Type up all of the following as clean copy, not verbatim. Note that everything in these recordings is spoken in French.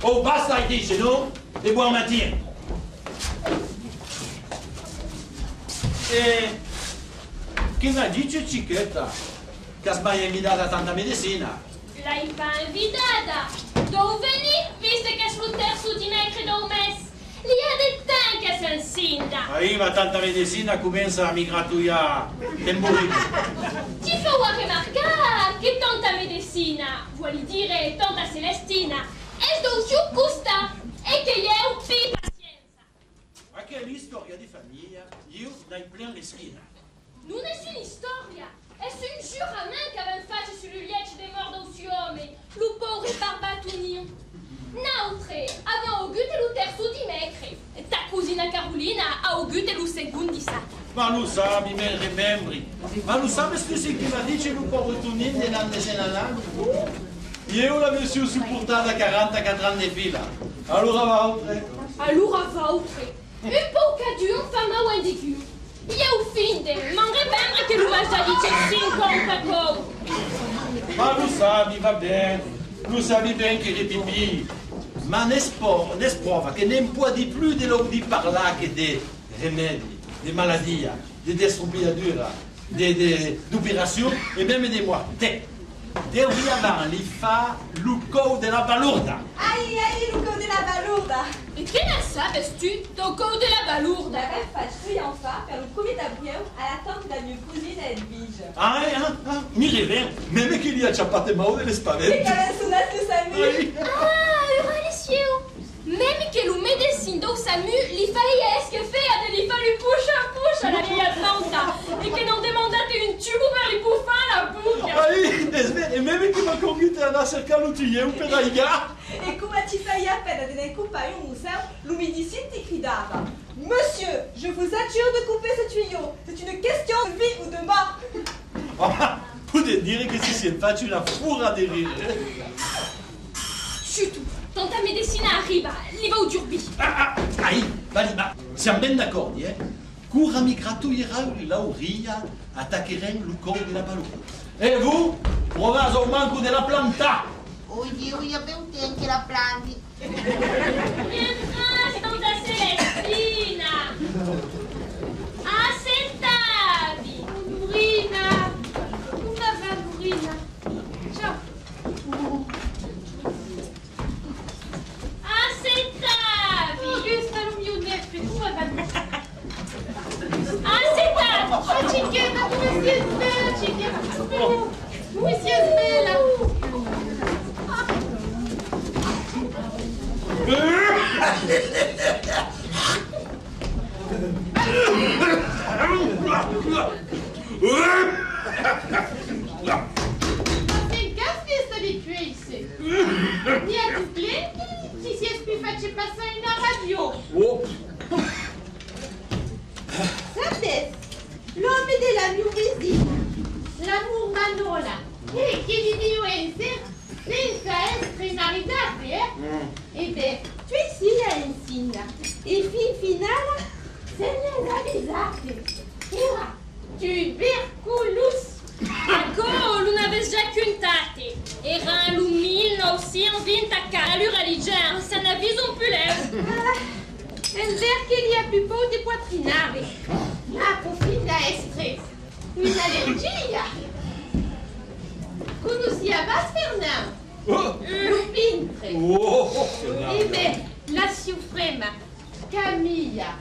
Oh, basta dice, no? E buon mattino. Che mi dice Cicchetta? Che hai invitata tanta medicina? L'hai pas invitata. D'où veni, visto che sul terzo di me credo mes? Li ha detto che sei insinda. Arriva tanta medicina comincia a migratuia temporale. Ti fa remarcare che tanta medicina, vuol dire tanta Celestina, è dolce gusta e che gli è un pi pazienza. Ma che è l'istoria di famiglia? Io dai plein l'eschina. Non è un'historia, è un giuramento che avevamo fatto sulle liege dei morti aux uomini, lo povero barbatunio. Notre aveva augute lo terzo di mecre, ta cugina Carolina ha augute lo secondo di sata. Ma lo sai, mi remembri. Ma lo sai tu che mi dice lo povero Tonin dell'anno senanale? Io l'avevo supportata 44 anni di fila. Allora va oltre. Allora va oltre. Un po' caduto, fama o indicu. Io finde, ma remembra che lui ha già detto 50 cose. Ma lo sai, va bene. Lo sai bene che le pipi. Ma n'est-ce pas que n'aime pas di plus de l'eau di parler que des remèdes, des maladies, des destropiadures, des opérations et même des morts. Devi avant, li fa Luco della Balurda. Ai, Luco della Balurda. E che ne sapes tu, Toco della Balurda? J'avais faccio enfin per un premier tabouret à la tante de mia cugina Edwige. Mi rêve, même qu'il y a ciappate mao delle E spavette. che aveva suonato Samu. Euraliceo! Même che lo medecin do Samu li faia esche li fa lui push alla vieille tanta e che non demandate un tubo per li puffare la buca. E même che mi convite a cercare un pedaiga. E come ci fai appena di un compagnon au museo, le médecin ti gridava: Monsieur, je vous adjure de couper ce tuyau. C'est une question de vie ou de mort. Potete dire che si faccia una fura di rire. Chut, tanta medicina arriva, li va au turbi. Ma siamo ben d'accordo, eh? Cura migratoria l'auria attaccheremo Luco della Balurda. E voi, provate al manco della planta. Oh Dio, io abbiamo anche la planti. Rientrate, tanta Celestina. Assentavi. Nurina. Come va Nurina? Ciao. Assentavi. Giusto lo mio nervo, come va? Assentavi. Oh, Cicchetta, come si svela, Cicchetta? Come si svela? Fai gaffe di ici. Ni a tu plaît, si si es facci passare in radio. Sapete, l'uomo della mia visita. L'amour manola. E che di Dio è senza essere maritati, Eh bien, tu ici la insina. E fin finale, se ne realizzate. Era tuberculus. Ecco, non aveva già contate. Era il 1924. Allora lì già, ça n'avvise un peu l'air. Un verre qu'il y a plus beau de poitrinare. apoffinda stress. Una allergia. Conosciavas Fernand? Lupintre. Oh, beh, la suprema Camilla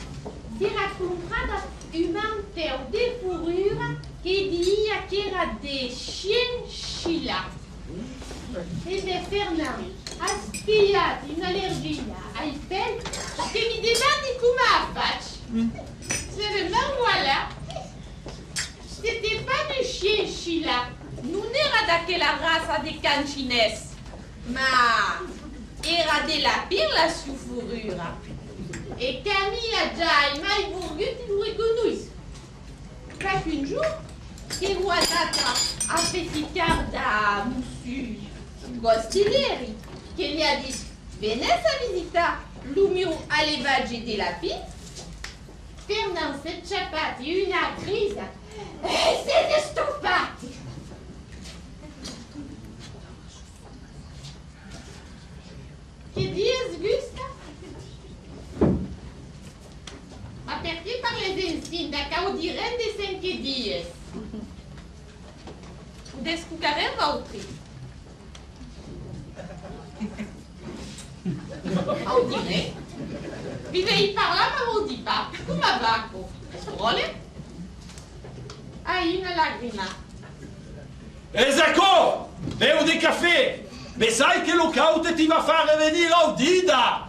si raccontava un mantel de fourrure che dia che era de chinchilla. Beh, Fernand ha spiato un'allergia ai peli che mi demandi come la faccio. Seulement voilà. C'était pas de chinchilla. Non era daquela raza de canchines. Ma era della pirla su fourrura. E Camilla già mai voluto lo riconosce. Chaque un jour, che guardata a petticar da monsieur Gostileri, che gli ha detto, venez a visita lo mio allevage della pizza. Fernand s'è ciappati una crisi e siete stufati. Che dire descucarem altri. Audire, vivei parla ma non di pa, come vacco, vuole? Hai una lacrima. Zacco! Bevo di caffè! Ma sai che lo caute ti va a fare venire Audida!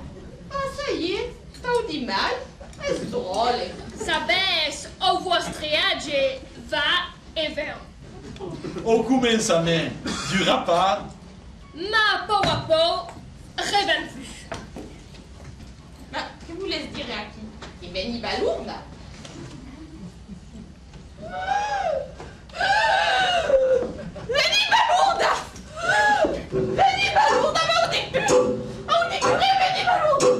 Ah, ça y est, stau di mal, è drôle. Sabes, o vostre age va e ver. Au commencement, dura pas. Ma po a po, reven plus. Ma che volesse dire a chi? Che veniva lourda? Veniva lourda! Veniva lourda, ma on est plus! On est plus, veniva lourda!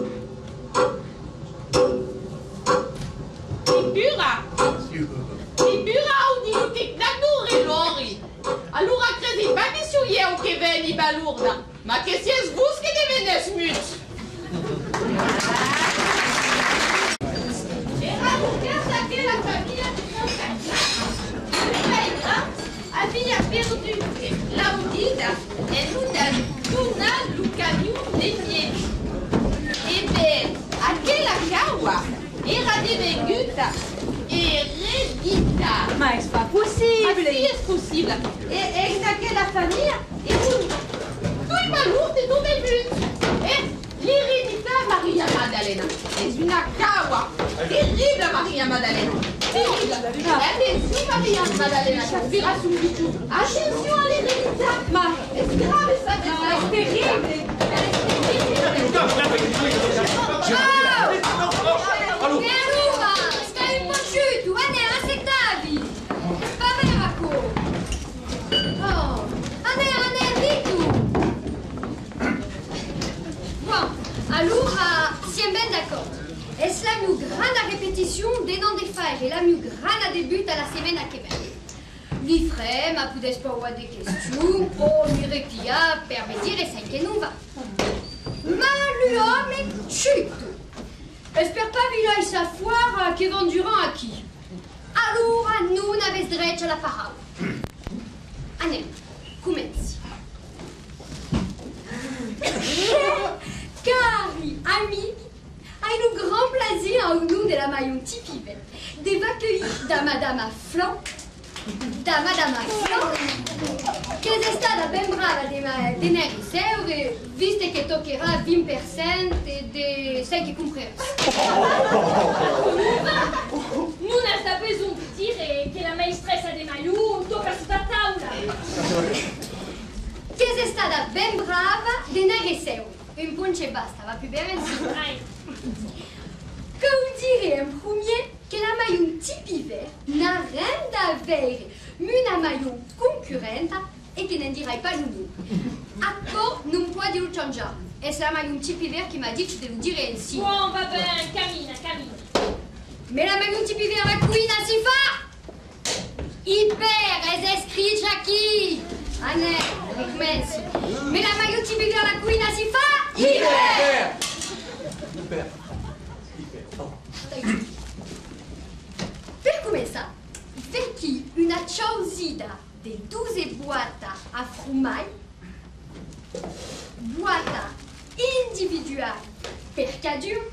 Libura audiutic nature lori. Allora credi bene su io che veniva lourda. Ma che sies vos che devene smut? Era casa che la famiglia havia perdu l'Audida e Luna Lucaniu dei piedi. Ebbene, aquella caua era divenuta eredita. Ma è pas possible! Sì, è possibile. E in aquella famiglia è un... Tu maluti dove vieni? E l'eredità Maria Maddalena. È una caua. Terribile Maria Maddalena. Terribile. Attenzione Maria Maddalena, capirà subito. Attenzione all'eredità. Ma è grave ça. è terribile! E allora, stai un po' giù, tu ne accettavi. Va bene, Racco. Oh, Anne, tu. Bon, allora, siamo ben d'accord. Est-ce la plus grande répétition des noms des failles et la plus grande début à la semaine à Québec? Li frère, ma poudesse pas avoir des questions, pour lui réclia, permettre et c'est que nous va. Ma l'homme chute. Espère pas villa et sa foire che venduran a chi. Allora non avesse dreccia la parola. Anem, comenzi. Cari amici, hai un grand plaisir au nom de la Maillon Tipivet de accueillir da Madame à Flan, che è stata ben brava de negri seure, viste che toccherà 20% de sai che comprerà. Non ha sapeso di dire che la maestressa de Maillon tocca sulla tavola. Che è stata ben brava de negri seure. Un punto e basta, va più bene? Que vous direz en premier que la Maillon Tipivet n'a rien à voir una Maillon concurrente et que ne dirai pas le nom. Accord non può di changer. Et c'est la Maillon Tipivet qui m'a dit que je devais vous dire ainsi. Buon, va bene, cammina. Mais la Maillon Tipivet la cuina si fa! Hyper, è scritto qui! Anne, ricominci. Mais la Maillon Tipivet la cuina si fa! Hyper! Per começar, perché una ciausida di 12 boîtes a frumai, boîte individuale per cadur,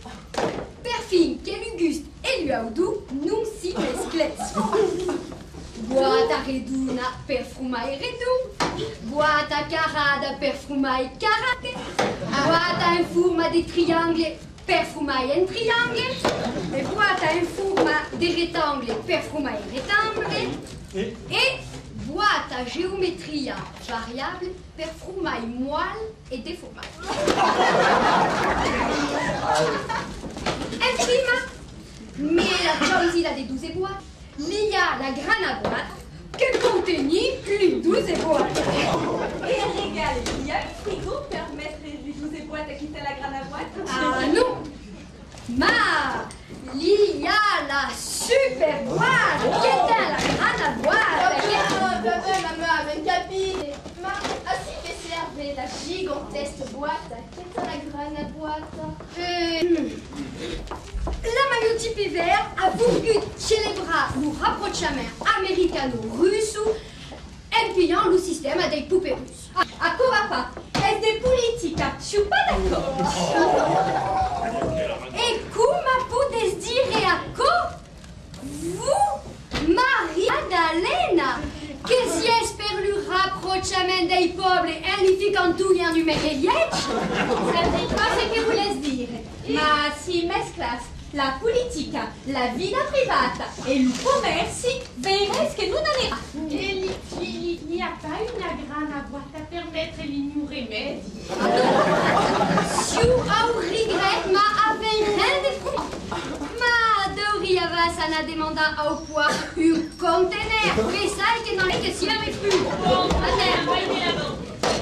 per fin che l'Auguste e l'Audu non si mesclezzi. Boîte reduna per frumai redun, boîte carada per frumai carate, boîte in forma di triangle per frumai in triangle, e boîte in forma di rettangoli per frumai rettangoli, e boîte a geometria variable per frumai moelle e deformai. E prima, mais la ciausida di 12 boîtes, il y a la grande boîte che contenait les 12 boîtes. Et régal, il y a un frigo pour mettre les 12 boîtes à quitter la grande boîte? Ah non! Ma il y a la super boîte! Che è la grande boîte! Mamma, ben capire. Ma, así che serve la gigantesca boîte? Che è la grande boîte? La Maillon Tipivet a voulu célébrer le rapprochement américano-russe et impiant le système à des poupées russes. A cosa fa? È de politica, je suis pas d'accord. Et comment pouvez dire à quoi vous, Maria-Madalena, que si espère le rapprochement des peuples unificant tout en numérique? Ça ne dit pas ce que vous voulez dire. Ma si mesclas la politica, la vida privata et le commerce, verrez que nous n'en avons. Il n'y a pas une grande boîte à permettre l'ignorer remède. Si au regret ma avait rien de fou. Ma Doriava s'en a demandé au poids un conteneur. Mais ça, que dans les que s'il avait plus.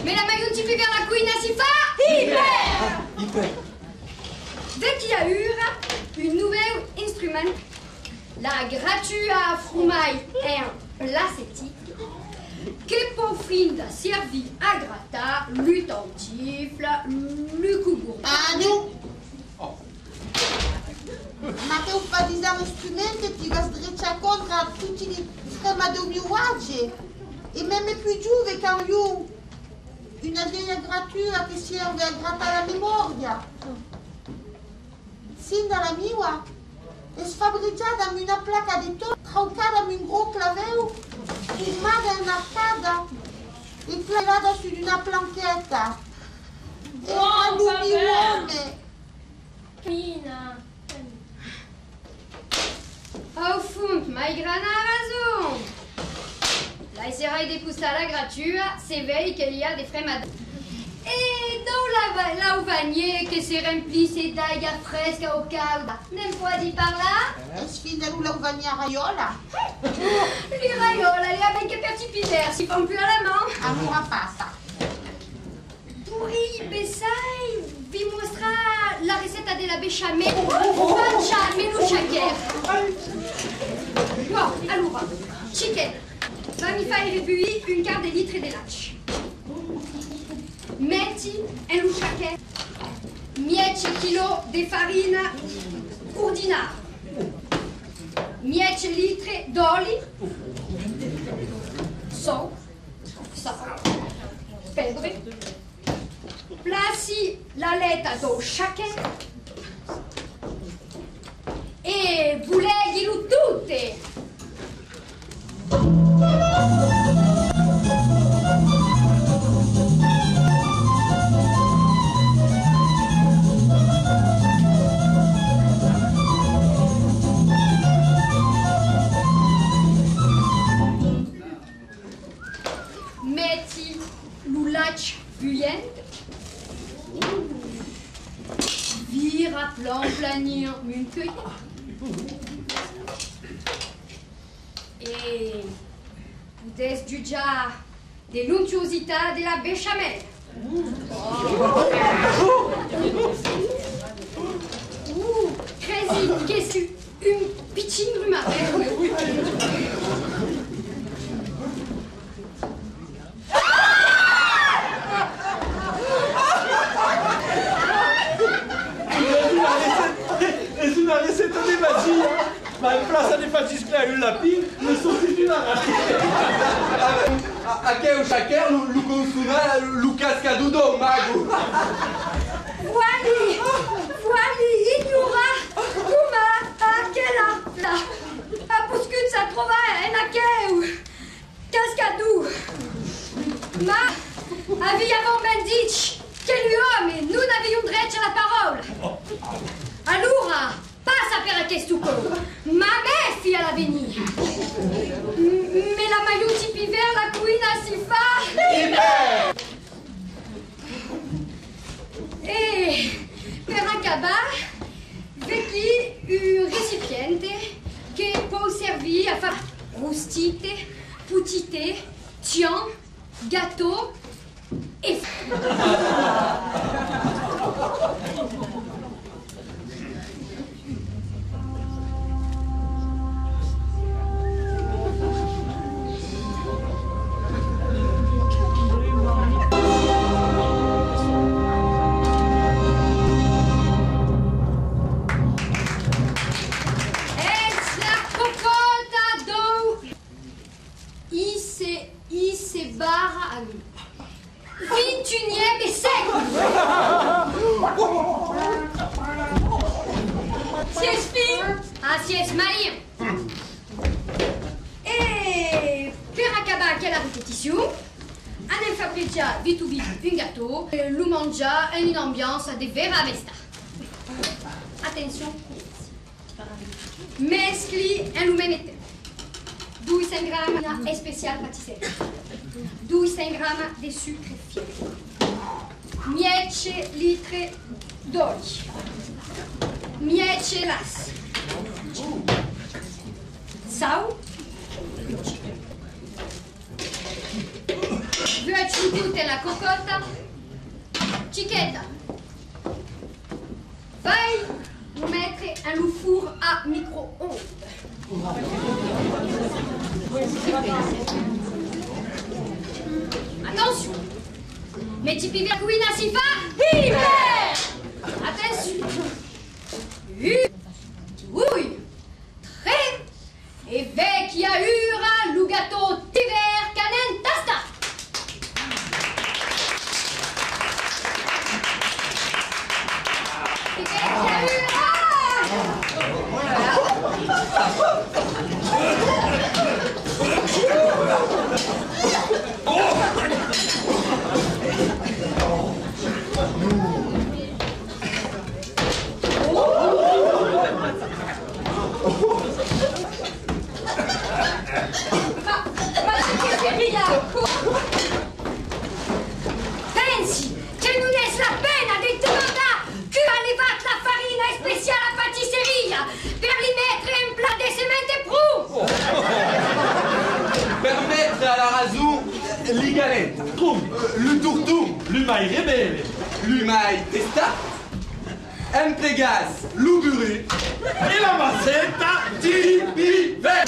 Mais la maillot tu peux vers la couine à si fa? Hyper! Dès qu'il y a eu un nouvel instrument, la gratuite à frumaille et l'acétique, que pour fin de servir à gratta, le tentifle, le cougour. Ah non! Ma che un po' di strumenti ti va sdreccia contro tutti gli schemi di miuraggio e même più giove che io una vieille gratuita che serve a grattare la memoria. Sin dalla mia è sfabbricata in una placa di torno, troncata in un gros claveo, filmata in arcada e flagrata su una planchetta. E a l'unione. Mina. Au fond, Maïgrana a raison. La essai des poussala gratuite s'éveille qu'il y a des frais madame. Et dans la vanier que se remplisse d'aigua fresca au calda, n'aime pas dit par là? E sfidano la uvagna raiola. Les raiola, les avec un petit pivert, s'ils font plus à la main. Allora passa. Pourri, Bessai, vi mostra la recette de la béchamel. Pancia, menu shaker. Bon, allora, chicken. Va mi fare ribuire un quart de litre de latte. Metti un lusciacher, 10 kg di farina ordinaria, 10 litri d'olio, sal, pepe, placi la letta do shaker e vuleghielo tutte. Metti l'oulach bullente, vira plan planir une cueille et des du già de l'unctuosità de la béchamel. Crazy, qu'est-ce que une pitching rumeur. Es una receta de magia, ma in plaza di faciscla un lapin, ne sostituisce Aqui é o shaker, o consumar, o cascadudo, o mago. Voili, il y aura comment à quelle là, à parce que ça trouve un accueil, cascadou, ma, avis avant Benditch, quel homme, et nous n'avions droit à la parole. Allora, passe à faire un questuco, ma mère fit à l'avenir. Mais la maillot type hiver, la couine à si fa. Et per acabar, vecchi un recipiente che può servire a fare rostite, putite, tian, gâteau et... Ici se i se barra a lui. 21e secolo! Si es fin, si es malin. Et per acabar aquella répétition, anem fabrica vite ou vite un gâteau, lo mangia en une ambiance de vera vesta. Attention, mescli en lo même temps. 200 grammes de spécial pâtisserie. 200 grammes de sucre fier. 10 litres d'olio. 10 las. Sal. Vuoi tutta la cocotta? Chiquetta. Vai lo mettere in un four a micro-ondes. Attention. Mais tu peux la cuina si fa hiver. Attention. Oui. Très. E vecchia ura lo gâteau d'hiver canen tasta. E vecchia ura. Pensi che non è la pena di domandare che ha levato la farina speciale a patisseria per li mettere in plat de semente prou? Permettre à la razou li galette, le tourtou, L'umai rebelle. l'umai testa, un plégas, l'ouburé, Et la mazzetta di hiver.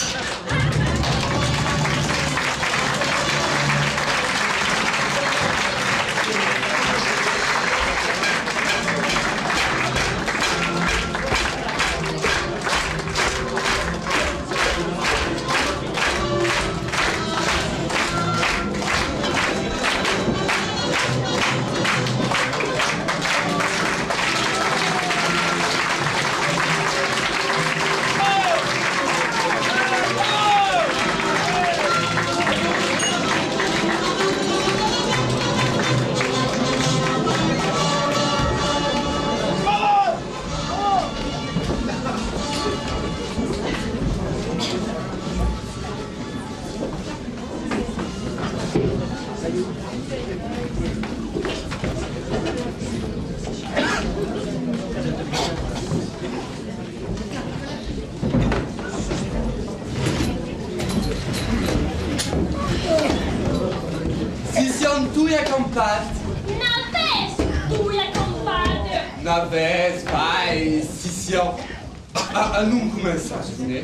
Tuia compat, N'avesse tuia compadre. n'avesse vai, Sission. Non comincia, ne?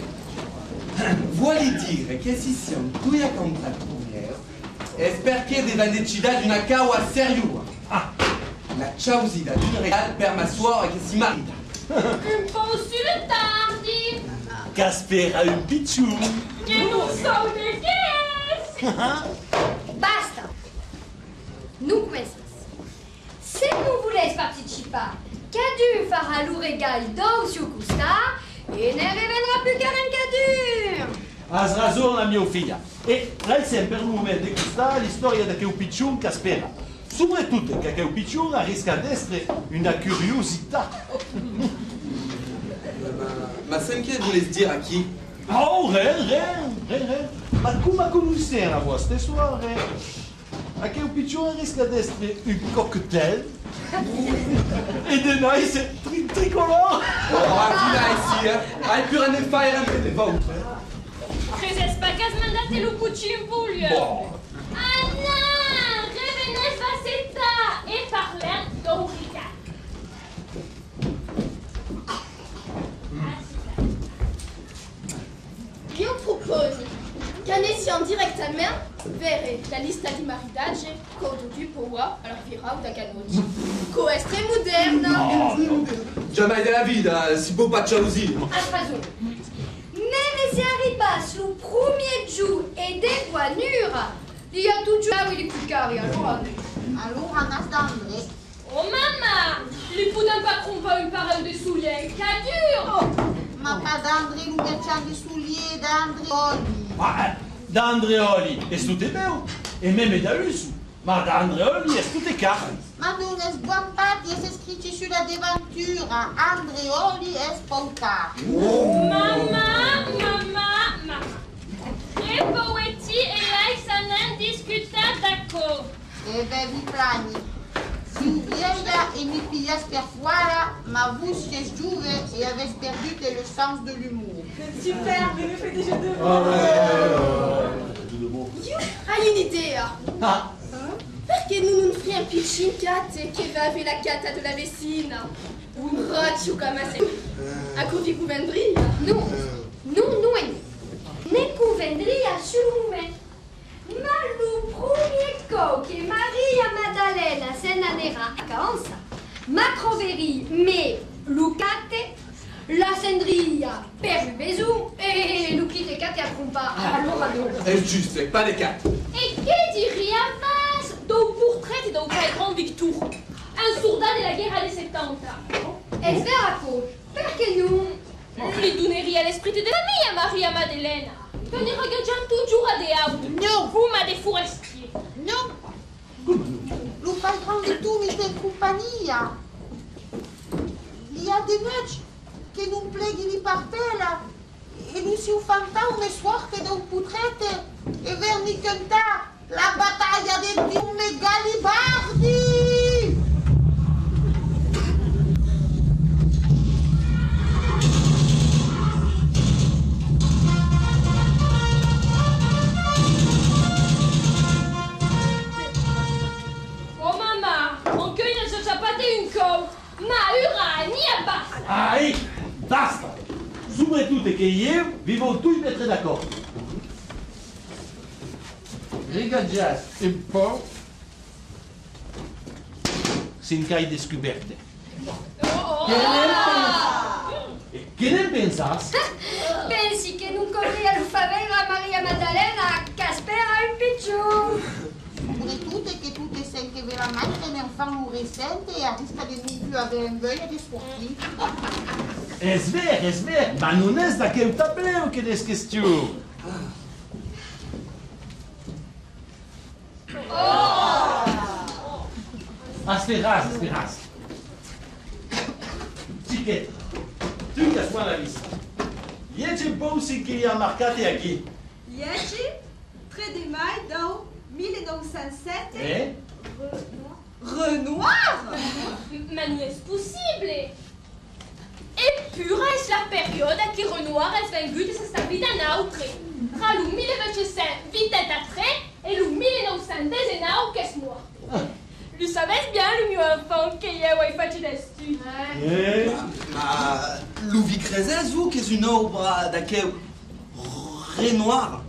Vuole dire che Sission tuia compat première, è perché deve decidere di una causa seria. La causida di un regalo per ma suora che si marita. Un po' sul tardi. Caspera un picciu. Che non so de che è. Basta! Nous começamos. Se não voulez participar, Cadu fará o regal do seu costar e ne reviendra più che un Cadu! Has ragione, mia figlia. E lei sempre vuole degustare la storia di quel piccione che spera. Soprattutto che quel piccione rischia di essere una curiosità. Ma sem che volesse dire a chi? Oh, rien. Ma come conoscete la vostra storia? A quel piccione rischia di essere un cocktail e di nice tricolore. Vila ici, hai più a ne fare a me, votre. Crezes pas qu'à se mandate lo cucin voglio. Anna, revenez facetta e parler d'Aurica. Io propose qu'un essiant directement vers la lista di maridaggio code du powa alla fira o da canotti. Coestre moderna. Jamais de la vida, si beau pas de jalousie. As raison. Nem se arribas lo premier giù e de voiture, il a tout giù il cucari allora. Allora nas d'André. Oh maman, les poux d'un patron pas une parole de souliers, qu'à dur. Ma pas d'André, nous mettions des souliers d'Andréoli. Ah, d'Andreoli, è tutto meu, e meme da Lusu, ma d'Andreoli è tutto caro. Ma non es buon pati, è scritto sulla devantura. Andreoli è spontato. Maman. Les poéties et là, ça n'indiscutable d'accord. E beh, vi plani. Si vieilla e mi piglias per fuera, ma vous siete giuve e avez perdu le sens de l'humour. Super, mais nous fait des jeux de mots. Hai un'idea? Ah, Perché non fai un piccincate che va avere la cata della vicina? Un roccio come se... A cui convendria? Non, ne convendria su me. Ma lo premier co che Maria Maddalena se n'anera a caonza, ma troveria me Lucate, la sendria per besu e Lucite cate a compa allora dopo. È giusto, pas de cas. Et que diria Mas do portrait do très grand Victor, un soldat de la guerre des 70. E sveraco, perché non? Li donneria l'esprit de la mia Maria Maddalena. Que ne regaggiamo toujours a des autos. Non. Fuma des forestiers. Non. Lo fai grande tu, mi in compagnia. Il y a des matchs che non pleghi di partela e non si ufanta una sorte da un putrete e verni canta la battaglia dei fiume Galibardi. Oh maman, on cueille ne se sapate une côte. Ma ura, ni a basta. ai, basta! Soprattutto che io vivo tutti mettere d'accordo. Regaggiate un po' sin cai di scoperte. Che ne pensas? Pensi che non corria lo favela a Maria Maddalena che spera un piccione. Soprattutto che tutte sei che veramente ne fanno un recente e rischia di non più avere un voglia di sportivi. È vero, ma non è da che un tableo che des questioni. Esperas. Chiquette, tu casse-moi la liste. Ieci un po' si che ha marcate a chi? 10, 3 de mai dans 1907. Eh? Renoir. Ma non est possible. Eppure è la perioda che Renoir è venduto se sta vita un'altra. Tra il 1900 vita da 3 e il 1919 che è morto. Lu savez bien, le mio enfant, che io ho fatto da studi. Ma Louis Crezes, vous, che è un'opera da che Renoir?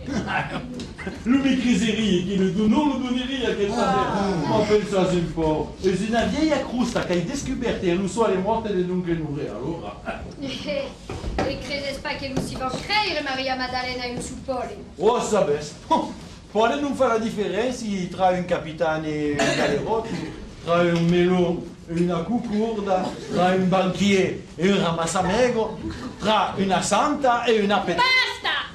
Lui criserie che non lo donneria che ma pensate un po'. È una vieja crusta che hai descoperto e non so le morte di non credere allora. E credes pas che lo si va credere Maria Maddalena in su poli? Oh, sabes. Pode non fare la differenza tra un capitano e un galerotto, tra un melon e una cucurda, tra un banchier e un ramassamego, tra una santa e una Basta!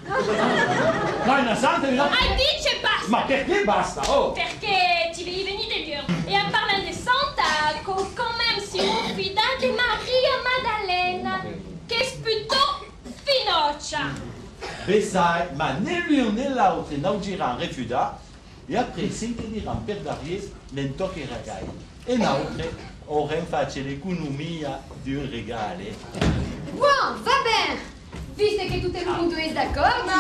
Tra una santa e una Dice basta! Ma perché basta? Oh! Perché ti devi venire dell'heure. Et en parlant de Santa, quand même si on fidèle de Maria Maddalena, che è plutôt finoccia. Beh, sai, ma né l'un né l'altro non giran refuda, e après si che diran per darier, non tocchi regali. E l'altro ora faccio l'economia di un regale. Buon, va bene! Visto che tutte le punto è d'accordo,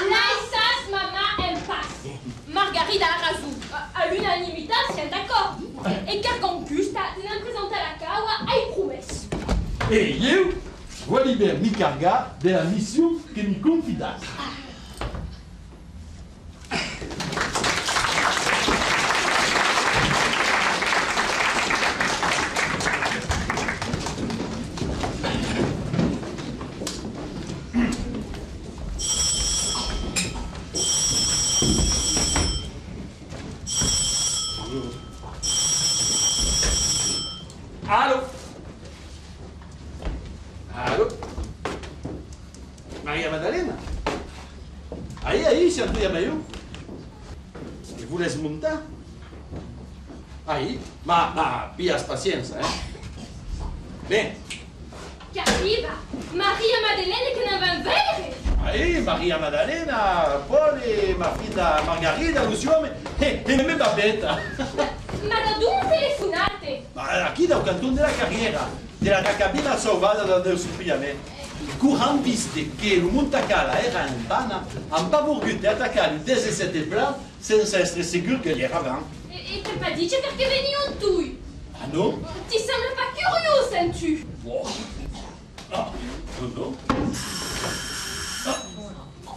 Laissas, maman, elle passe. Margarida a raison. À l'unanimité, c'est d'accord. Et Cargancusta, ti l'hanno presentato alla Caua ai promessi. E io voglio libero mi carga della missione che mi confidassi. E vous laisse montar? Aí, ma pias pacienza, Bene. Che arriva Maria Maddalena che ne va in vere. Aí, Maria Maddalena, Paul e ma figlia Margarida, Luciome e me Babetta. Ma da dove telefonate? Ma aqui dal canton della carriera, della cabina salvata del suppliamento. Curant viste che il Montacala era in vana, han pas volgut attaccare il 17 plan senza essere sicuro che gli eravamo. E te pas dice perché venion tu? Ah non? Ti sembra pas curieux, sens-tu? Wow. Ah, non.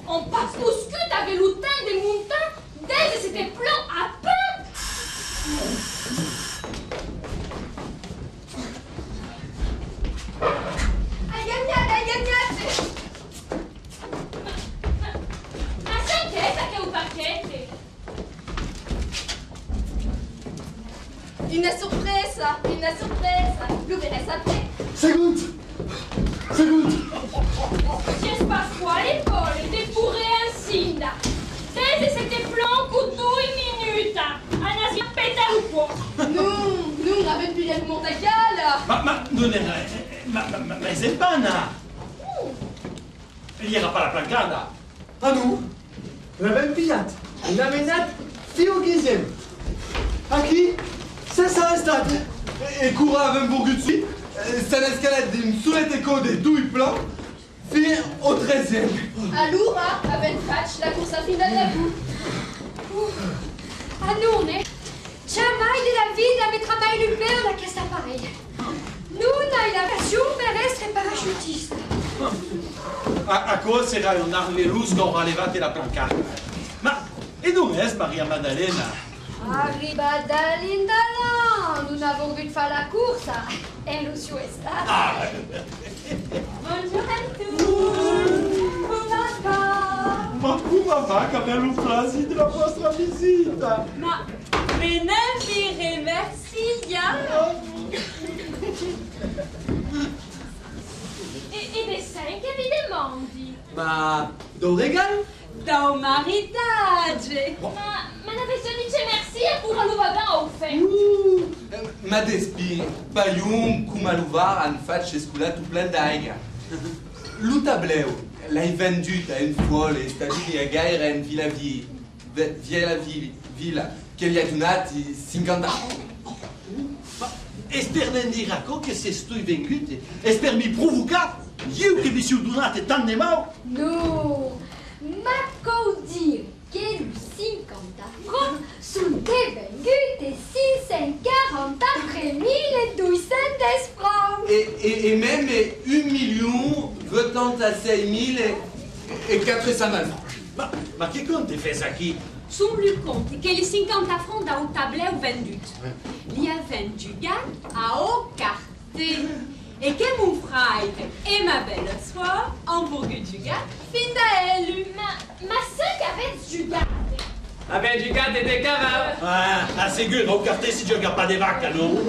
On pas bouscute avec le temps des montants dès que c'était plan à peine. Ma sentite che un pacchetto? Una sorpresa, una sorpresa. Lo verrez après. Seconde. C'è Pasquale Paul te pure insinda. Dès que c'était plan pour 2 minutes. Anna si peta le poids. Non avem pigliato il Montacala. Ma non era... Ma è vana! Gli era pas la plancada. Ah nu, l'avem pillat. L'avem anat fiughissem. Aquí, senza estate. E cura avem volgut suit, se n'escalat din suleteco de 2 plans, fin au 13e. Allora avem fatto la corsa finale da vous. Ah non, jamais de la vida mettra mai le père da questa pareille. Nous, hai la passion per essere parachutista. A cosa era un'arme luz che ha levato la plancada? Ma e dove è Maria Maddalena? Arriba dall'indalà, non avevo voluto fare la corsa. E Lucio è stato. Bonjour à tous. Come va? Ma come va che abbiamo frasi della vostra visita? Ma non vi remercia. Et des 5 évidemment dit. Ma do regal? Da un maritage. Ma n'avesse dice merci e pure lo va ben au fait. Ma despi, paiun cum aluvar han fat c'esculat tu plan d'aiga. Lu tableu, l'hai vendut a un fuol e stati a gaire in villa che gli ha donat 50 anni. Esper ne dirà che se stui vengut, esper mi provoca, io che vi sono donate tanto mau. No, ma col dire che i 50 francs sono devengute 643.200 francs. Et même 1.086.400 francs. Ma che conte fai qui? Sono plus conti che i 50 francs da un tableu vendut. Li ha vendugat a o carte. E che mon frère e ma belle soeur han volgut jugat fin da elu. Ma ça qu'avec Jugat. Avem giocate de caval. Ah, sicuro, non carte si gioca pas des vacche, no?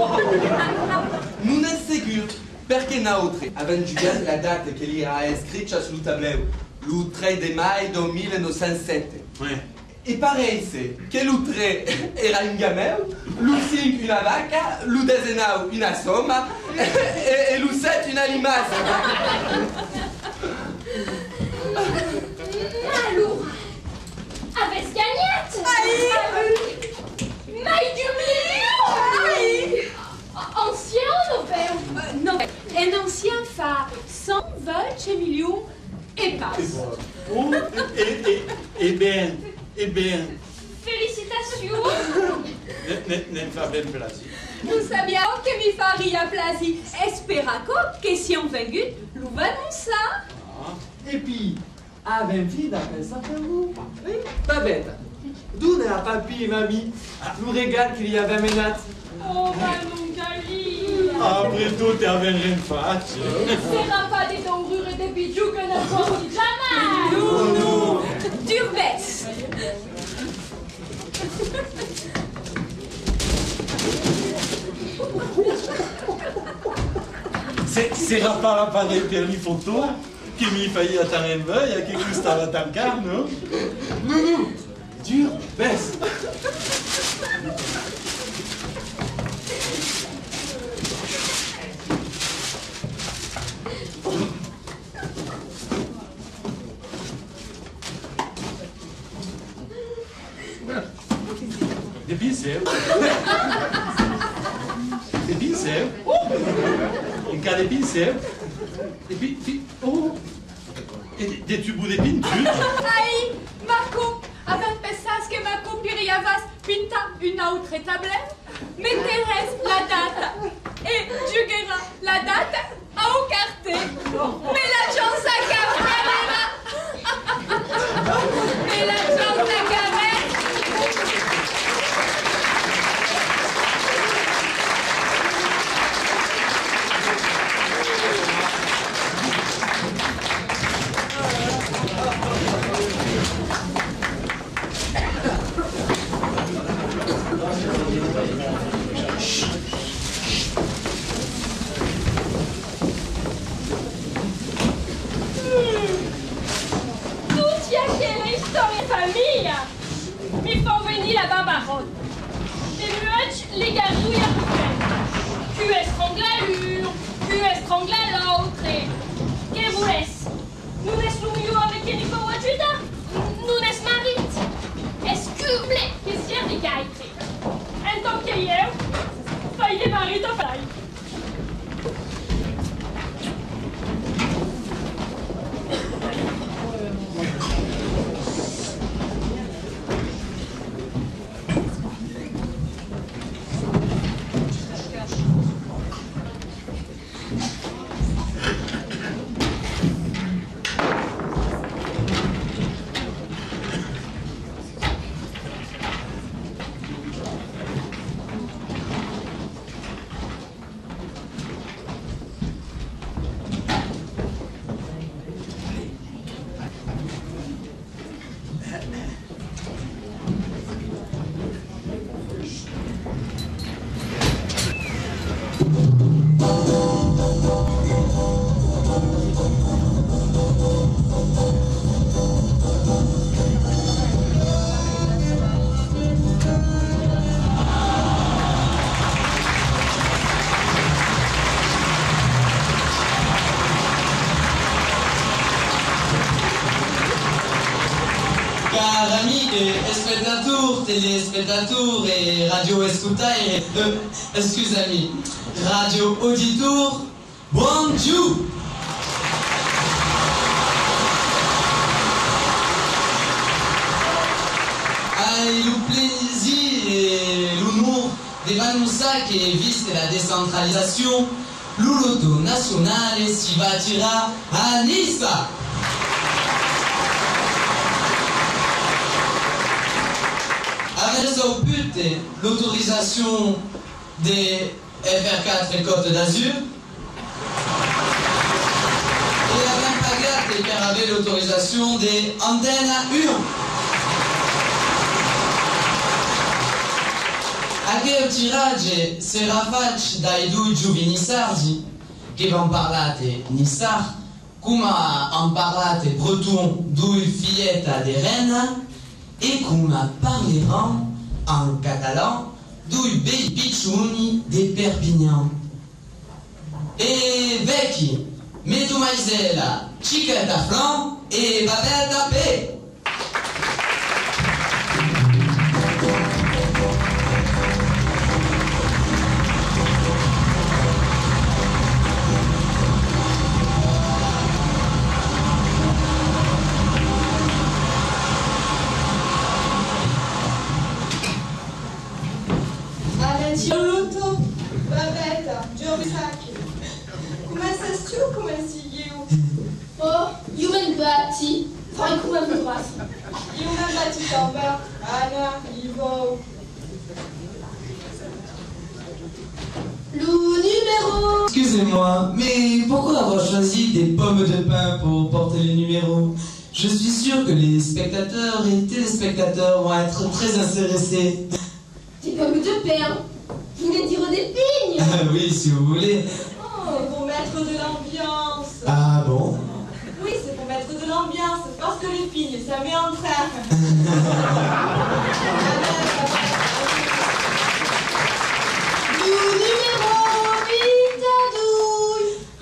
Non è sicuro, perché n'altre avem jugat la data che li ha iscritta sul tableu, il 3 de mai 1907. E parece che il 3 era un gameu, il 5 una vacca, il 19 una somma e il 7 una limasa. Ma allora, avesse gagnato? Mais du million! Ancien ou nouveau? Non, un ancien fa 120 millions e passe. Eh bien, Félicitations! ne fa ben plaisir. Nous saviamo che mi faria plasi. Speraco che si un vengut lo annonça. E puis, avem vida pensat en vous. Oui, Babetta. D'où n'a papi et mamie le regal qu'il y avait menat? Oh, ma non Galia! Après tout, ti avem rien fatto. Sera pas des dorures et des bijoux que ne porti jamais! Non, Durbès. Sera pas l'appareil per li photo che mi fai a tan en veuille, che costava tan car, no? Dur, baisse. Des pincels. Des pincels. Oh. Un cas de pincels. Et puis, oh. Et des tubes de pinture. Ai, Marco, avem pensat que Marco piriavas pinta una autre tablette, meteres la date et juguera la date au carte. Mais la chance à carrera. Mais la chance à carrera. Mi fa venire la babarotte. Les muettes, les garous, à peu près. Tu estrangles l'une, tu estrangles l'autre. Que vous laisse? Nous ne sommes mieux avec Nico Wajuda. Nous ne sommes mariés. Est-ce que vous voulez que c'est des gaietés? En tant que hier, faille des maris de faille. Telespectatur e radio escutaire scusami, radio auditor, bonjour. Le plaisir et l'honneur d'annoncer que, viste la décentralisation, l'auto nationale si bâtira à Nice. Avec au but l'autorisation des FR4 et Côte d'Azur et la même pagate qui avait l'autorisation des antennes 1. Anche il tirage sarà fatto dai due giovani sardi che vanno parlare nissar, come hanno parlato breton due fillette di Rennes e come parleranno en catalan due bei piccioni di Perpignan. E vecchi, metto maisella, cicetta flan e babetta pe. Gianluto, Babetta, Giorgisacchi. Come sei tu, come sei io? Oh, io mi batti, fai come mi batti. Io mi batti também, Anna, Ivo. Le numéro. Excusez-moi, mais pourquoi avoir choisi des pommes de pin pour porter les numéros? Je suis sûr que les spectateurs et téléspectateurs vont être très intéressés. Des pommes de pain. Vous voulez dire des pignes? Ah oui, si vous voulez. Oh, c'est pour mettre de l'ambiance. Ah bon? Oui, c'est pour mettre de l'ambiance, parce que les pignes, ça met en train.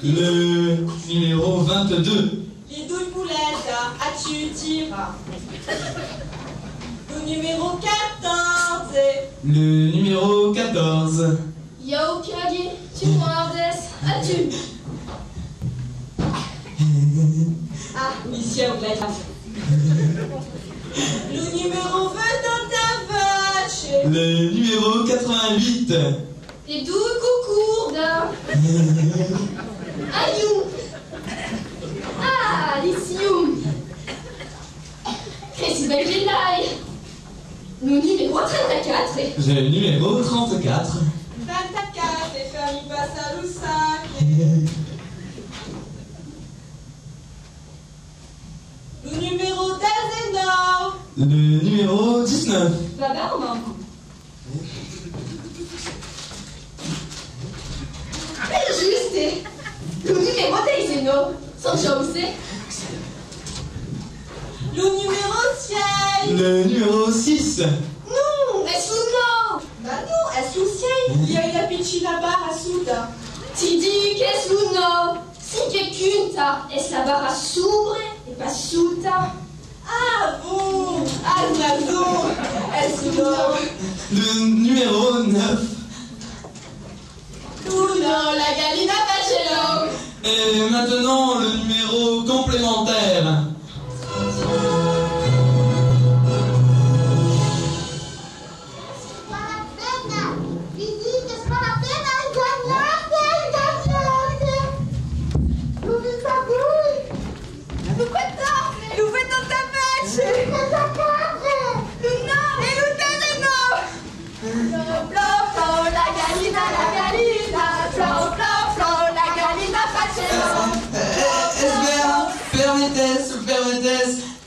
Le numéro 22. Les douilles poulettes, as-tu tires? Le numéro 14. Le numéro 14. Yaukagi, tu mordes, as-tu? Ah, ici on l'a. Le numéro 20 dans ta vache. Le numéro 88. Et d'où coucourde? Ayou. Ah, l'issiou. Qu'est-ce belle génial. Le numéro 34. Le numéro 34. 24, les familles passent à Loussac. Le numéro d'Azénor. Le numéro 19. Baba ou maman? C'est juste. Le numéro d'Azéno. Sans chaussée. Le numéro 6. Le numéro 6. Non, est-ce non? Bah non, est-ce que c'est? Il y a une appétit là-bas à Souda. Ti dis qu'est-ce non? Si quelqu'un est la barre à s'ouvre et pas souta. Ah bon? Ah non, est-ce que non? Le numéro 9. Non, la galina Pachelo. Et maintenant, le numéro complémentaire.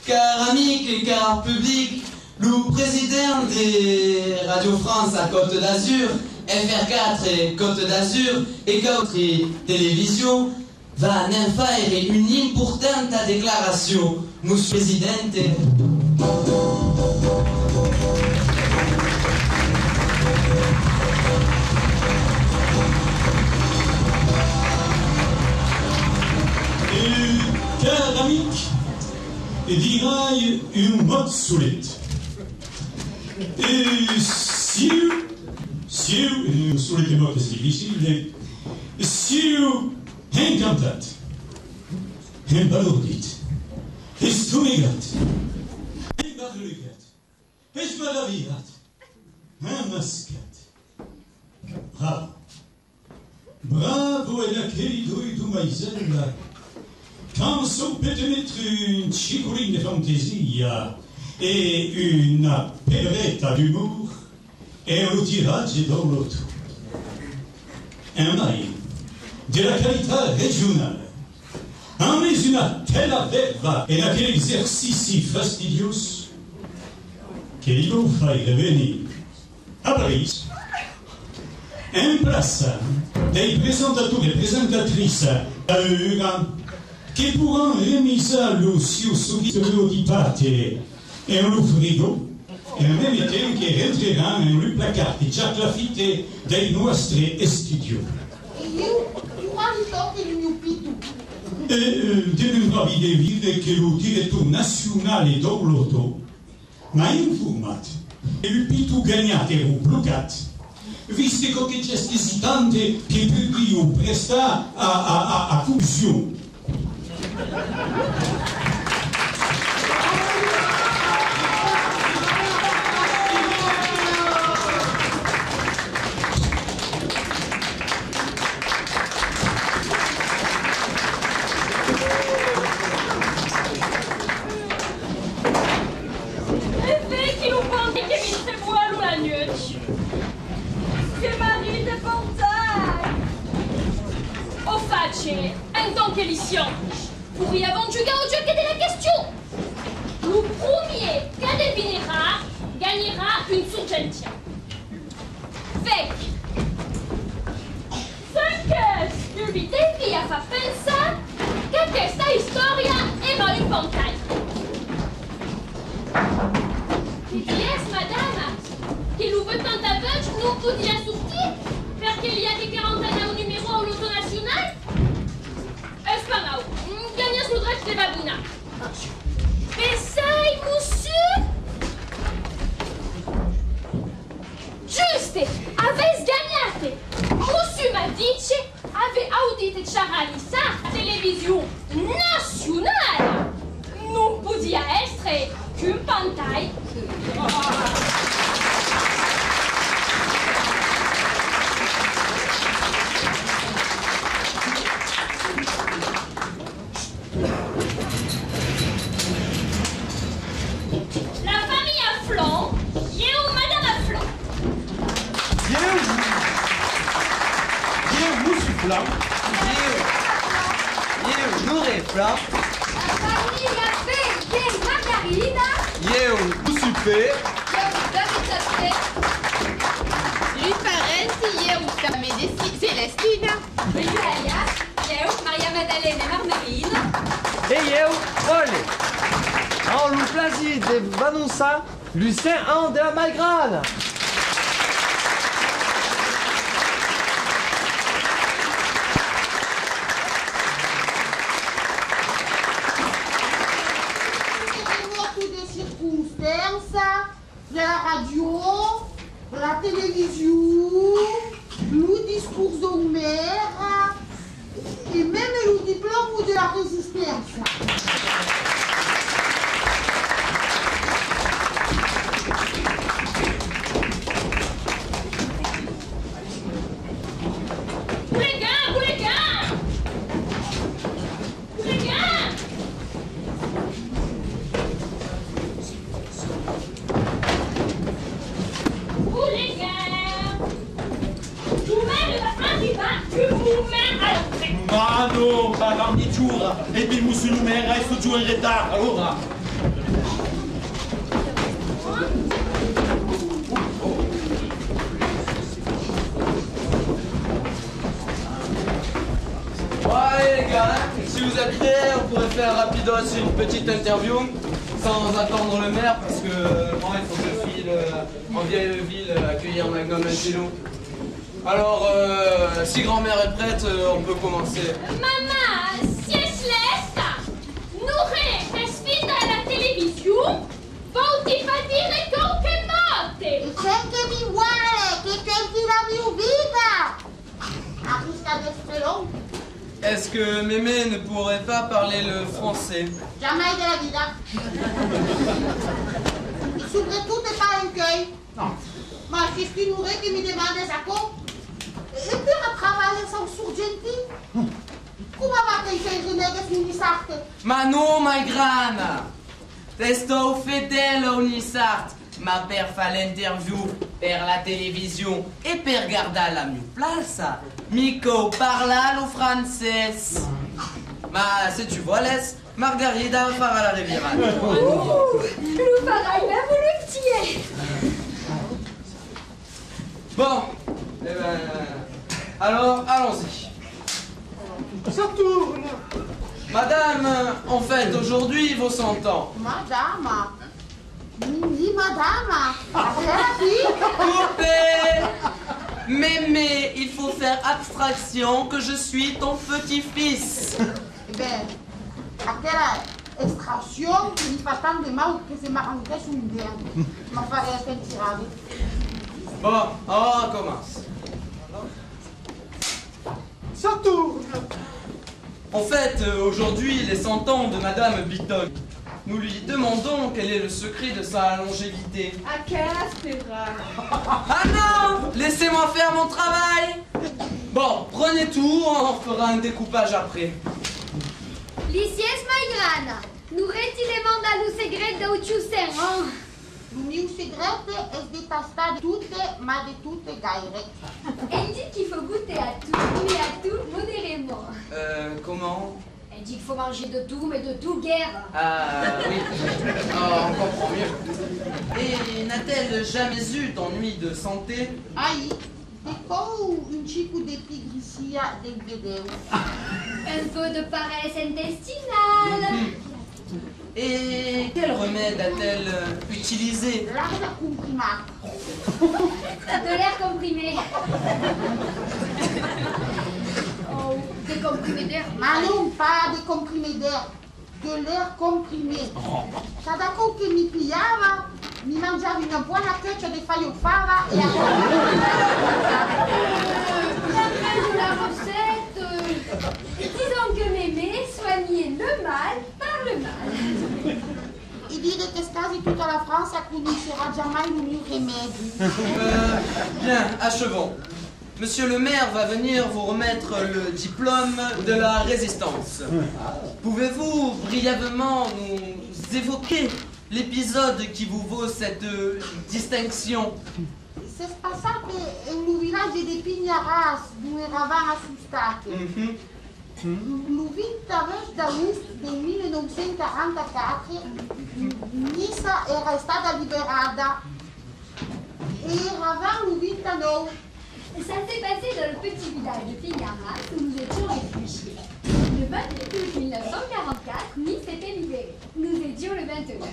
Car amic et car public, le président des Radio France à Côte d'Azur, FR4 et Côte d'Azur et Côte Télévision va n'en faire une importante déclaration, monsieur Presidente. Car amic, dirai un mot solide. Si solide mot est difficile, si encantat, embalordit, estumigat, embarligat, esmalaviat, amascat. Bravo. Bravo et la querido et tu maïzella. Quand son peut mettre une chicorine de fantaisie et une perretta d'humour et un tirage dans l'auto. Un mail de la qualité régionale. En mais une telle verba et quel exercice fastidieux qu'il vous faille revenir à Paris. Un plaçant des présentateurs et présentatrices à eux che pourront remiser l'ossio subito di parte e un frigo e en même temps che entrerà in un placard già claffite dei nostri studio. E devo dire che il direttore nazionale d'Orloto mi ha informato che il pitu gagnate un bloccato, visto che c'è esitante che per Dio presta a fusione. Vedi un po' che mi se vuole la nuit. Che mari de portail. Au facile, un temps qu'élision. Pour y avoir du gars au jeu, quelle est la question? Le premier qui devinera gagnera une surgentia. Fait que lui devia fa pensare che questa storia era une pantaille. Yes, madame, qu'il ouvre tant à bouche, nous tout y a sorti, parce qu'il y a des quarantaines au numéro au loto national. Est-ce pas mal? Gagnez le droit de babuna. Mais ça, monsieur? queste avesse gagnate. Monsieur Medici avait audito Charalissa à la télévision nationale. Non podia essere qu'une pantaille. La famille à flanc, Yéo, madame à flanc. Yéo, nous soufflant. Yéo, nous réflant. La famille a fait des margarines. Yéo, nous super. Lui parenti, Yéo, ta médecine Célestine. Yéo, Maria Madeleine et Marmarine. E eu, olhe, ao plaisir de vous annoncer Lucien Anne de la Malgrane. Des circonstances, de la radio, de la télévision, le discours d'Homère et même le diplôme de la résistance. Mano, parang di giura, e il musu numera e sto giù in retard, allora. Ouais les gars, si vous êtes prêts, on pourrait faire rapidos une petite interview sans attendre le maire parce que moi il faut que je file en vieille ville accueillir Magnum Angelo. Alors, si grand-mère est prête, on peut commencer. Maman, si es lesta, nous respita la télévision, volti fa dire qualche notte. E sempre mi vuole, che tempi la mia vita! Arrisca d'Estrelon. Est-ce que Mémé ne pourrait pas parler le français? Jamais de la vida. Et surtout, t'es pas un cueil. Non. Ma qu'est-ce qu'il nous qui me demande ça quoi? E per travare sans surgenti? Come va che sei rinega finissarte? Ma no, Malgrana! Resto fedele a Unisart, ma per fa l'interview per la télévision e per guardare la mia plaza, mico parla lo francese. Ma se tu laisse, Margarida farà la Riviera. Lo farai bien volontiers. Bon, eh ben, alors allons-y. Ça tourne. Madame, en fait, aujourd'hui, vos 100 ans. Madame. Oui, madame. Coupé! Mémé, il faut faire abstraction que je suis ton petit-fils. Eh bien, à quelle extraction que il fait tant de mal que c'est marranqué sous une bien. Ma femme est un tirade. Bon, on commence. Ça tourne. En fait, aujourd'hui, les 100 ans de Madame Bitton. Nous lui demandons quel est le secret de sa longévité. À quelle Ah non! Laissez-moi faire mon travail! Bon, prenez tout, on fera un découpage après. Licies Malgrana, nous retirons da lu segreto do Ciuseron. Le mio segreto est de tastar toutes, mais de toutes gaire. Elle dit qu'il faut goûter à tout, mais à tout modérément. Comment? Elle dit qu'il faut manger de tout, mais de tout guerre. Ah oui, on comprend mieux. Et n'a-t-elle jamais eu d'ennui de santé? Aí, ficou um tipo de pigricia del vedeu. Un peu de paresse intestinale. Et quel remède a-t-elle utilisé? L'air de comprimat. De l'air comprimé. Oh, des comprimés d'air. Mais non, pas des comprimés d'air. De l'air comprimé. Ça d'accord que mi piava, mi mangiava una buona feccia di faiofava e a che quasi tutta la Francia conoscerà jamais le mieux remède. Bien, achevons. Monsieur le maire va venir vous remettre le diplôme de la résistance. Pouvez-vous brièvement nous évoquer l'épisode qui vous vaut cette distinction? C'est passato nel villaggio di Pignaras, dove eravamo assustati. L'20 d'agosto del 1944 Nissa era stata liberata e eravamo il 29. Ça s'est passé dans le petit village de Pignaras où nous étions réfugiés. Le 28 août 1944, Nice était libérée. Nous étions le 29.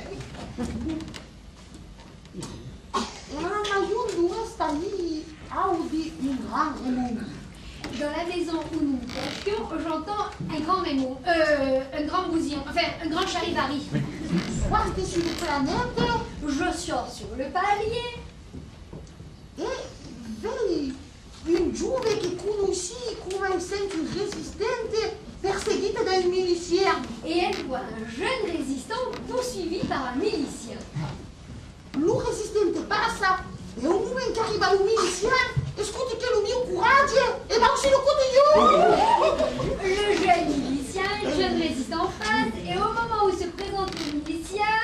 Eravamo due stati audi un gran remous. Dans la maison où nous nous cachions, j'entends un grand mémo, un grand bousillon, enfin un grand charivari. Guardi sur le planète. Je sors sur le palier. E vedi un giovane che conosci come essendo un resistente perseguito dai miliciens. Et elle voit un jeune résistant poursuivi par un milicien. Lo resistente passa e un momento arriva il miliciano e scuti che lo mio coraggio e va uscire con io. Le jeune milicien, le jeune résistant passe et au moment où se présente le milicien,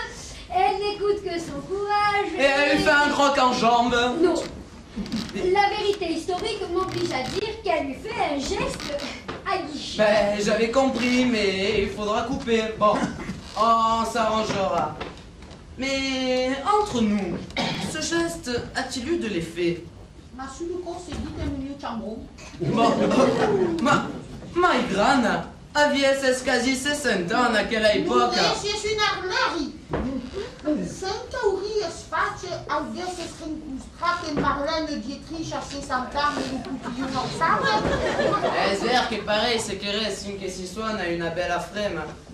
elle n'écoute que son courage. Et elle fait un croc en jambe. Non. La vérité historique m'oblige à dire qu'elle lui fait un geste aguiché. Ben, j'avais compris, mais il faudra couper. Bon, on s'arrangera. Mais entre nous, ce geste a-t-il eu de l'effet? Ma sul conseguito il mio ciambon. Ma grana, avieses quasi 60 ans à quelle époque? C'est une armerie. Senza uri e sfacce avesse incrustrate Marlène Dietrich a 60 anni e un cucchiaio non sabe. È vero che pare se che che si suona una bella frema.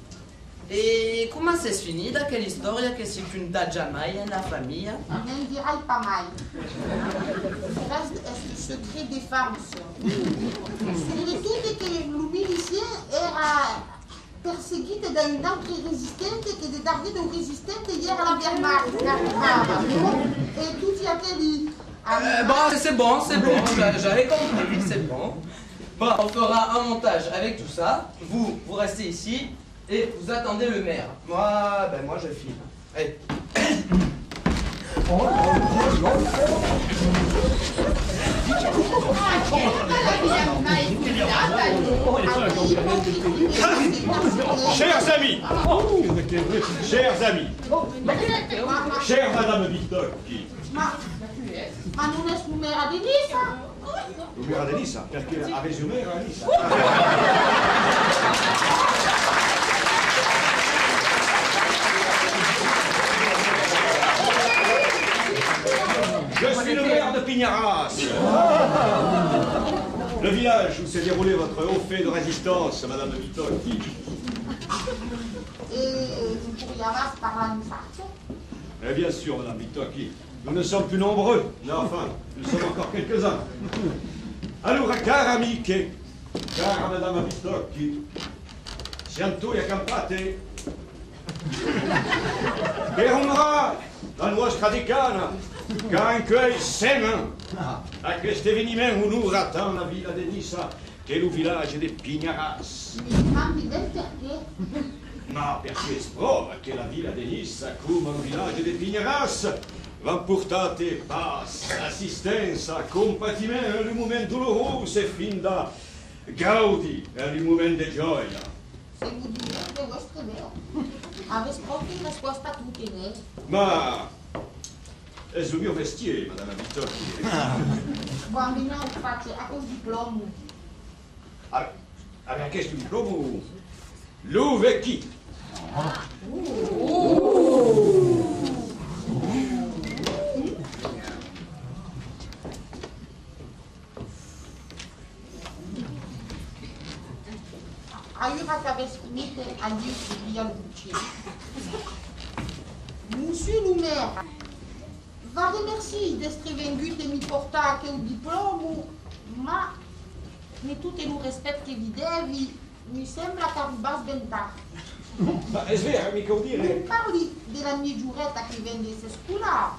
E come si è finita quella storia che si conta jamais nella famiglia? Non dirai pas mai. Reste un secret défense. Soprattutto che il milicien era perseguito da un altro resistente che d'arrivo un resistente ieri alla Wehrmacht. E tutti atterri. Bon, c'est bon, j'avais compris, c'est bon. Bon, on fera un montage avec tout ça. Vous restez ici et vous attendez le maire. Moi, je filme. Allez. Chers amis, chère Madame Vitocchi. Ma non è Lumera di Nissa? Lumera di Nissa, perché avete Lumera a Nissa. Je suis le maire de Pignaras. Le village où s'est déroulé votre haut fait de résistance, Madame Vitocchi. Et vous pourriez avoir parlé une facture? Eh bien sûr, Madame Vitocchi. Nous ne sommes plus nombreux, mais enfin, nous sommes encore quelques-uns. Allora, cara amiche, cara Madame Vitocchi, siamo tutti accampati per onorare la nostra decana, che anche insieme a questo avvenimento un'ora dans la villa di Nissa, che è il villaggio di Pignaras. Ma mi del perché? Ma perché si prova che la villa di Nissa, come il villaggio di Pignaras, va portate pace, assistenza, compatimento in un momento doloroso e fin da gaudi in un momento di gioia. Se vous dite che vostro è vero, avete proprio risposta a tutti, né? Ma è il mio mestiere, Madame Vitocchi. Quando non faccio a col diploma. Aveva chiesto un diploma? Lo vecchi. Aiuta che avesse finito all'inizio via Lucia. Monsieur le maire, va remercier d'être venu de mi portare un diploma, ma tutto il rispetto che vi devi, mi sembra che arrivasse ben tardi. Ma è vero, mica dire. Non parli della mia giuretta che vende se scuola,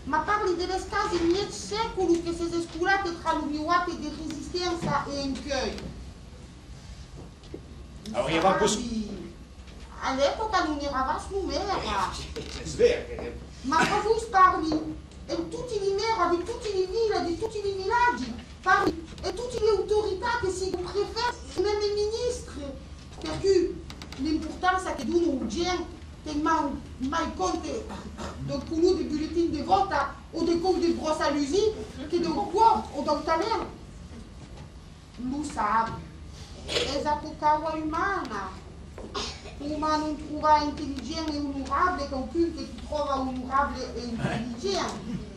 ma parli delle case miei secoli che si sono sculate tra l'unione di resistenza e incueil. All'epoca non eravamo numera. È vero. Ma voi parli in tutti i mera, di tutti i villi, di tutti i villaggi, parli e tutte le autorità che si preferiscono, même i ministri, perché l'importanza che danno un gente che mai conta del colore del bulletin di vota o del colore di brosse à l'usine, che del cuore o del talento. Lo sa, è la causa umana. Uma non trova intelligente e onorabile qualcuno che ti trova onorabile e intelligente.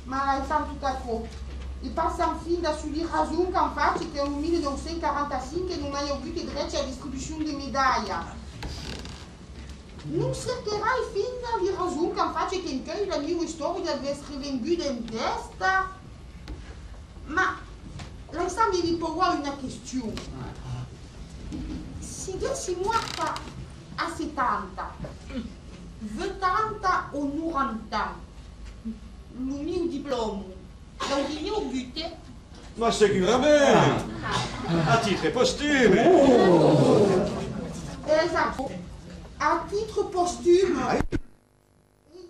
Ma è tanto troppo. E passano fin da sulle ragioni che infatti che nel 1945 non hai avuto diritto alla distribuzione di medaglie. Non cercherai fin dalle ragioni che infatti che in la mia storia deve essere venduta in testa. Ma lasciami vi porre una questione. Se dessi morta a 70, 80 o 90, il mio diploma, non il mio but. Ma sicuramente! A titre posthume! Esatto, a titre posthume. E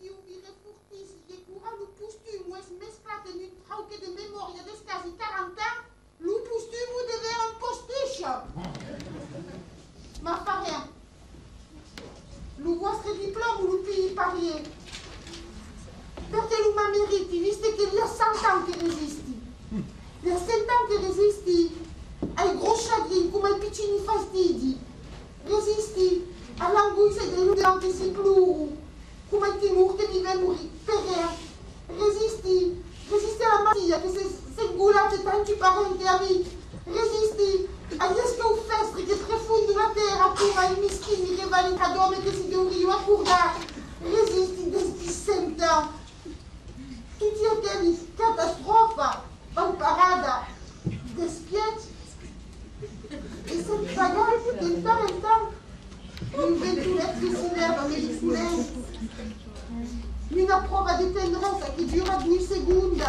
io vi riportissi che curare il posthume è mesclato in un trauche di memoria di quasi 40 anni, il posthume deve essere un posticcio. Ma fa rien. Le vostro diploma lo paye parier. Perché lo meriti, visto che il y a 100 ans che resisti. Il y a 100 ans che resisti ai grossi chagrini come ai piccini fastidi. Resisti all'angoscia delle donne che si plurano, come ai timori che vivono per rien. Resisti alla malattia che si ingolate tanti parenti e amici. Resisti agli sconfestri che profondono la terra come ai mischini che vanno in cadome che si devono accordare. Resisti questi 100 ans. Tutti aquelli catastrofe o parada despieti. E cette bagarre che in temps un ventuletto che si leva nel silenzio. Una prova di tendenza che dura 2 secondi.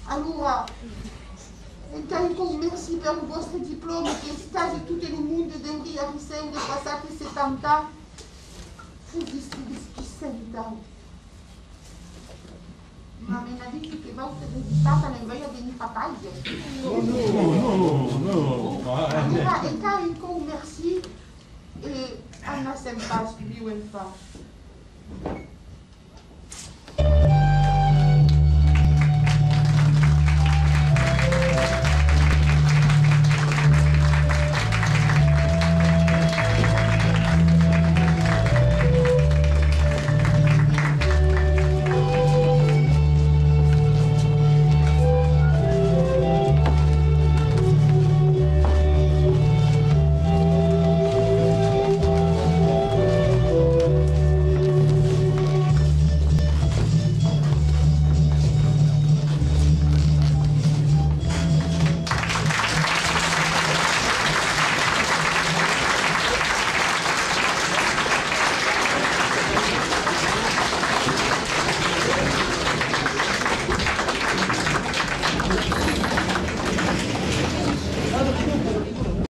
Allora, intanto merci per il vostro diploma che quasi tutto il mondo dovrebbe ricevere passati 70 anni. Fu questi 100 anni. Ma me ne dici che volta resistata nel vaio di battaglie? No. Allora, intanto merci e a noi sempre più in fa.